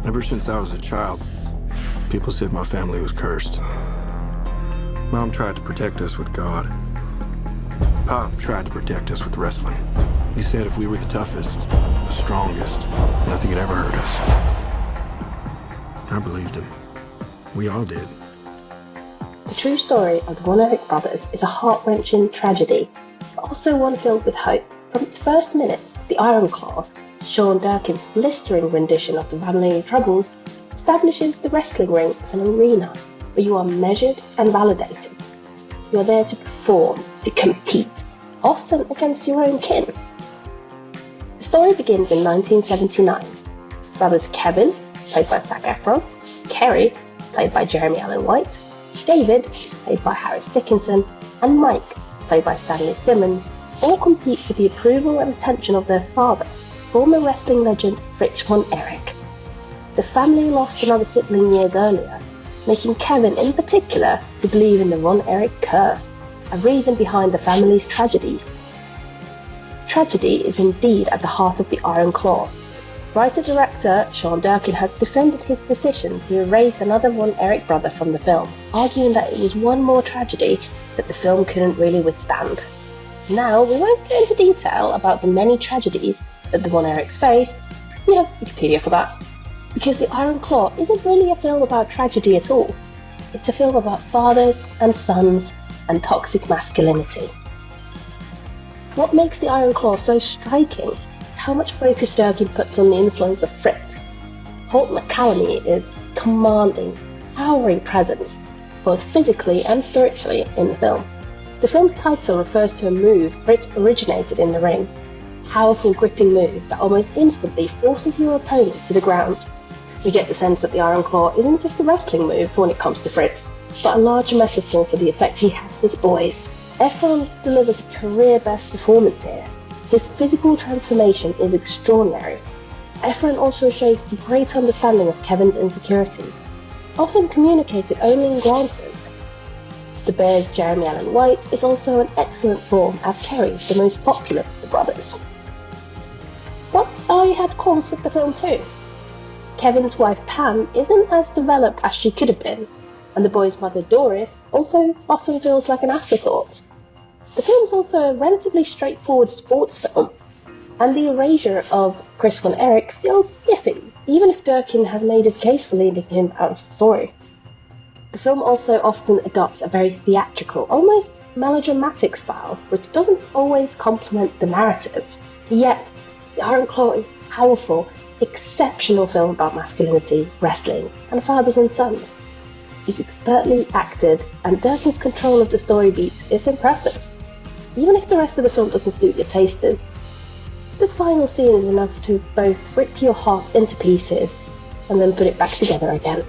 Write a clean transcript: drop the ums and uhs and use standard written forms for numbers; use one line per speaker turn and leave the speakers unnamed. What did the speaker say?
Ever since I was a child, people said my family was cursed. Mom tried to protect us with God. Pop tried to protect us with wrestling. He said if we were the toughest, the strongest, nothing had ever hurt us. I believed him. We all did.
The true story of the Von Erich brothers is a heart-wrenching tragedy, but also one filled with hope. From its first minutes, The Iron Claw, Sean Durkin's blistering rendition of the family troubles, establishes the wrestling ring as an arena where you are measured and validated. You are there to perform, to compete, often against your own kin. The story begins in 1979. Brothers Kevin, played by Zac Efron, Kerry, played by Jeremy Allen White, David, played by Harris Dickinson, and Mike, played by Stanley Simmons, all compete for the approval and attention of their father, former wrestling legend Erich von Erich. The family lost another sibling years earlier, making Kevin in particular to believe in the Von Erich curse, a reason behind the family's tragedies. Tragedy is indeed at the heart of The Iron Claw. Writer-director Sean Durkin has defended his decision to erase another Von Erich brother from the film, arguing that it was one more tragedy that the film couldn't really withstand. Now, we won't go into detail about the many tragedies that the Von Erichs faced. We have Wikipedia for that. Because The Iron Claw isn't really a film about tragedy at all. It's a film about fathers and sons and toxic masculinity. What makes The Iron Claw so striking is how much focus Durkin puts on the influence of Fritz. Holt McCallany is commanding, towering presence, both physically and spiritually, in the film. The film's title refers to a move Fritz originated in the ring, a powerful gripping move that almost instantly forces your opponent to the ground. We get the sense that the Iron Claw isn't just a wrestling move when it comes to Fritz, but a larger metaphor for the effect he had with his boys. Efron delivers a career-best performance here. His physical transformation is extraordinary. Efron also shows a great understanding of Kevin's insecurities, often communicated only in glances. The Bear's Jeremy Allen White is also in excellent form as Kerry, the most popular of the brothers. But I had cause with the film too. Kevin's wife Pam isn't as developed as she could have been, and the boy's mother Doris also often feels like an afterthought. The film's also a relatively straightforward sports film, and the erasure of Chris Von Erich feels iffy, even if Durkin has made his case for leaving him out of the story. The film also often adopts a very theatrical, almost melodramatic style, which doesn't always complement the narrative. Yet, The Iron Claw is a powerful, exceptional film about masculinity, wrestling, and fathers and sons. It's expertly acted, and Durkin's control of the story beats is impressive. Even if the rest of the film doesn't suit your taste, the final scene is enough to both rip your heart into pieces and then put it back together again.